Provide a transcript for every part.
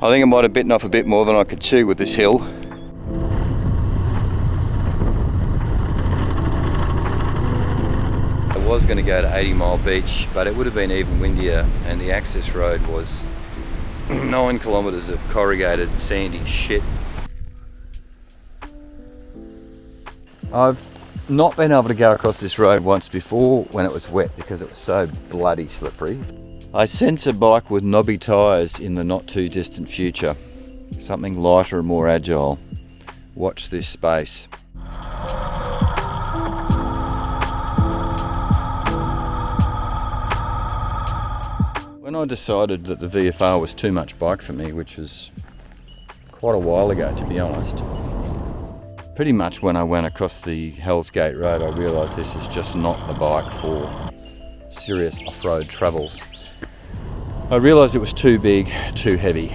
I think I might have bitten off a bit more than I could chew with this hill. I was going to go to 80 Mile Beach, but it would have been even windier, and the access road was 9 kilometres of corrugated sandy shit. I've not been able to go across this road once before when it was wet because it was so bloody slippery. I sense a bike with knobby tyres in the not too distant future. Something lighter and more agile. Watch this space. When I decided that the VFR was too much bike for me, which was quite a while ago to be honest, pretty much when I went across the Hell's Gate Road, I realised this is just not the bike for serious off-road travels. I realised it was too big, too heavy.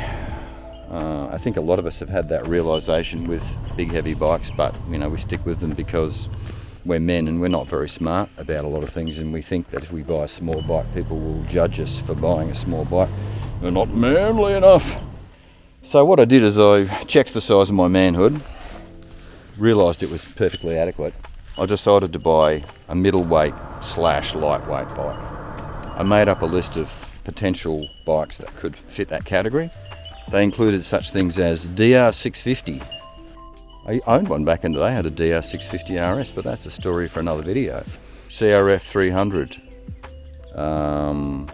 I think a lot of us have had that realisation with big heavy bikes, but you know, we stick with them because we're men and we're not very smart about a lot of things, and we think that if we buy a small bike, people will judge us for buying a small bike. We're not manly enough. So what I did is I checked the size of my manhood, realised it was perfectly adequate. I decided to buy a middleweight / lightweight bike. I made up a list of potential bikes that could fit that category. They included such things as DR650. I owned one back in the day, I had a DR650 RS, but that's a story for another video. CRF 300, the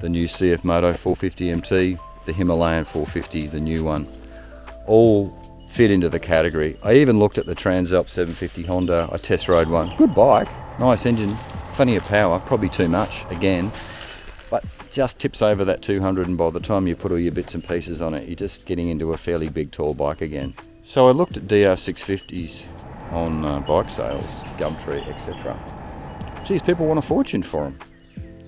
new CF Moto 450 MT, the Himalayan 450, the new one, all fit into the category. I even looked at the Transalp 750 Honda. I test rode one. Good bike, nice engine, plenty of power, probably too much again, but just tips over that 200, and by the time you put all your bits and pieces on it, you're just getting into a fairly big tall bike again. So I looked at DR650s on bike sales, Gumtree, etc. Geez, people want a fortune for them.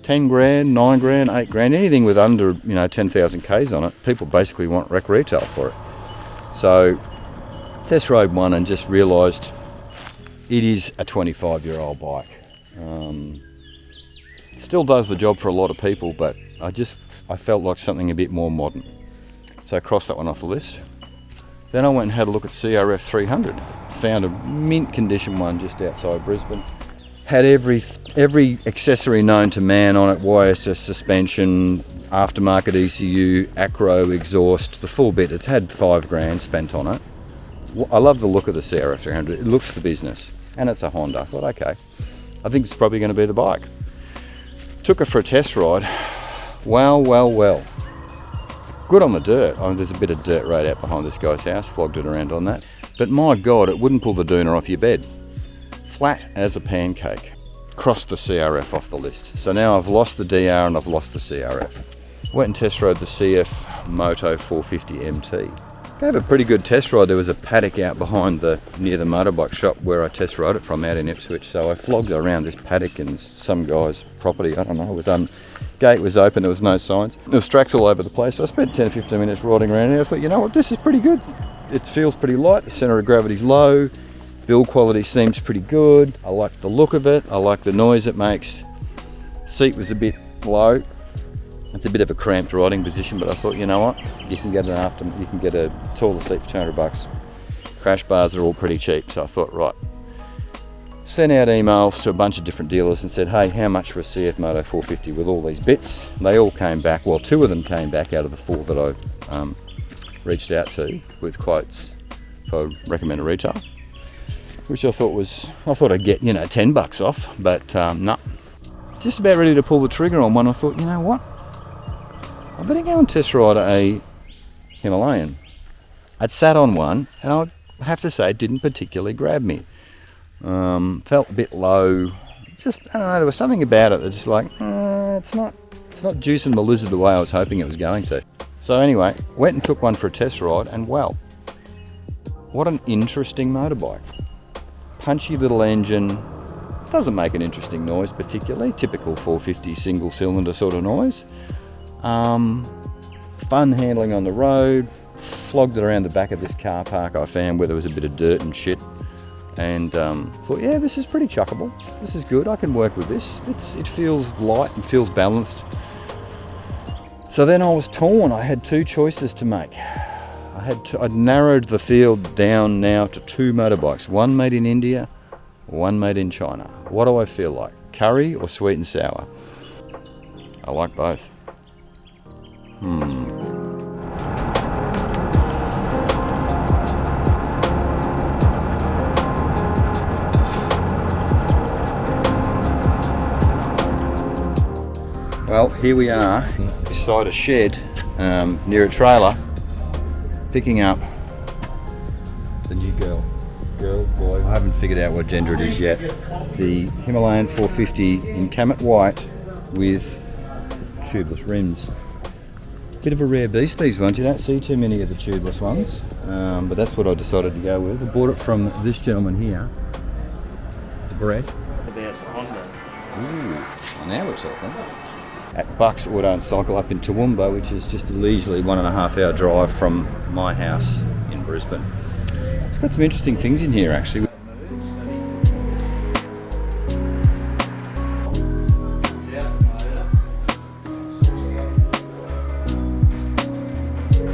10 grand, 9 grand, 8 grand, anything with under 10,000 Ks on it, people basically want rec retail for it. So test rode one and just realised it is a 25-year-old bike. It still does the job for a lot of people, but I felt like something a bit more modern. So I crossed that one off the list. Then I went and had a look at CRF 300. Found a mint condition one just outside Brisbane. Had every accessory known to man on it, YSS suspension, aftermarket ECU, acro exhaust, the full bit. It's had 5 grand spent on it. I love the look of the CRF 300. It looks the business, and it's a Honda. I thought, okay, I think it's probably going to be the bike. Took her for a test ride. Well. Good on the dirt. I mean, there's a bit of dirt right out behind this guy's house. Flogged it around on that. But my God, it wouldn't pull the doona off your bed. Flat as a pancake. Crossed the CRF off the list. So now I've lost the DR and I've lost the CRF. Went and test rode the CF Moto 450 MT. Gave a pretty good test ride. There was a paddock out behind near the motorbike shop where I test rode it from out in Ipswich. So I flogged it around this paddock in some guy's property. I don't know. It was gate was open. There was no signs. There was tracks all over the place. So I spent 10 or 15 minutes riding around here. I thought, you know what, this is pretty good. It feels pretty light. The centre of gravity's low. Build quality seems pretty good. I like the look of it. I like the noise it makes. Seat was a bit low. It's a bit of a cramped riding position, but I thought, you know what, you can get a taller seat for $200. Crash bars are all pretty cheap, so I thought, right. Sent out emails to a bunch of different dealers and said, hey, how much for a CF Moto 450 with all these bits? They all came back. Well, 2 of them came back out of the 4 that I reached out to with quotes for recommended retail, which I thought I'd get, $10 off, but no. Just about ready to pull the trigger on one. I thought, you know what? I better go and test ride a Himalayan. I'd sat on one, and I have to say it didn't particularly grab me. Felt a bit low. Just, I don't know, there was something about it that's just like, it's not juicing the lizard the way I was hoping it was going to. So anyway, went and took one for a test ride, and well, what an interesting motorbike. Punchy little engine, doesn't make an interesting noise particularly, typical 450 single cylinder sort of noise. Fun handling on the road, flogged it around the back of this car park I found where there was a bit of dirt and shit, and thought, yeah, this is pretty chuckable, this is good, I can work with this. It feels light and feels balanced. So then I was torn. I had two choices to make. I'd narrowed the field down now to two motorbikes, one made in India, one made in China. What do I feel like? Curry or sweet and sour? I like both. Well, here we are beside a shed near a trailer, picking up the new boy, I haven't figured out what gender it is yet, the Himalayan 450 in Kamet white with tubeless rims. Bit of a rare beast, these ones. You don't see too many of the tubeless ones, but that's what I decided to go with. I bought it from this gentleman here, Brett. Ooh, now we're talking. At Bucks Auto and Cycle up in Toowoomba, which is just a leisurely 1.5 hour drive from my house in Brisbane. It's got some interesting things in here actually.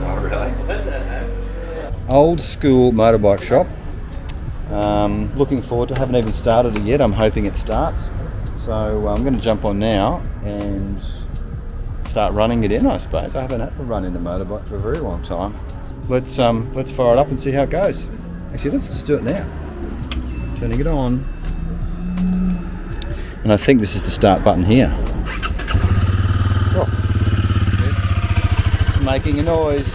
Oh, really? Old school motorbike shop. Looking forward to, haven't even started it yet. I'm hoping it starts. So I'm going to jump on now and start running it in, I suppose. I haven't had to run in a motorbike for a very long time. Let's fire it up and see how it goes. Actually, let's just do it now. Turning it on. And I think this is the start button here. Oh, it's making a noise.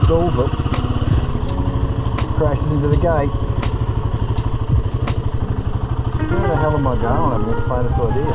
Stalls it. Crashes into the gate. Where the hell am I going? I have the faintest idea.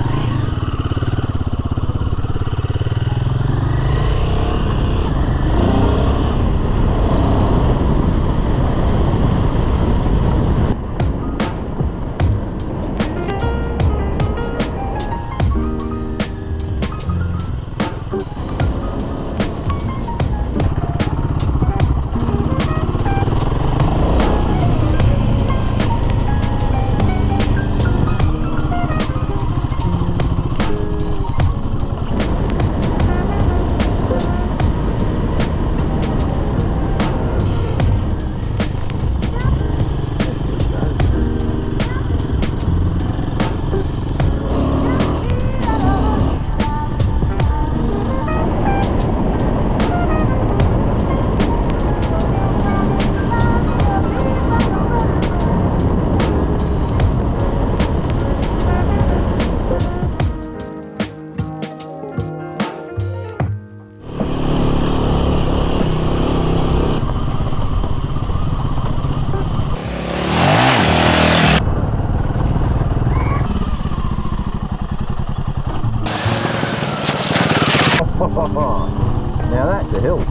Now that's a hill.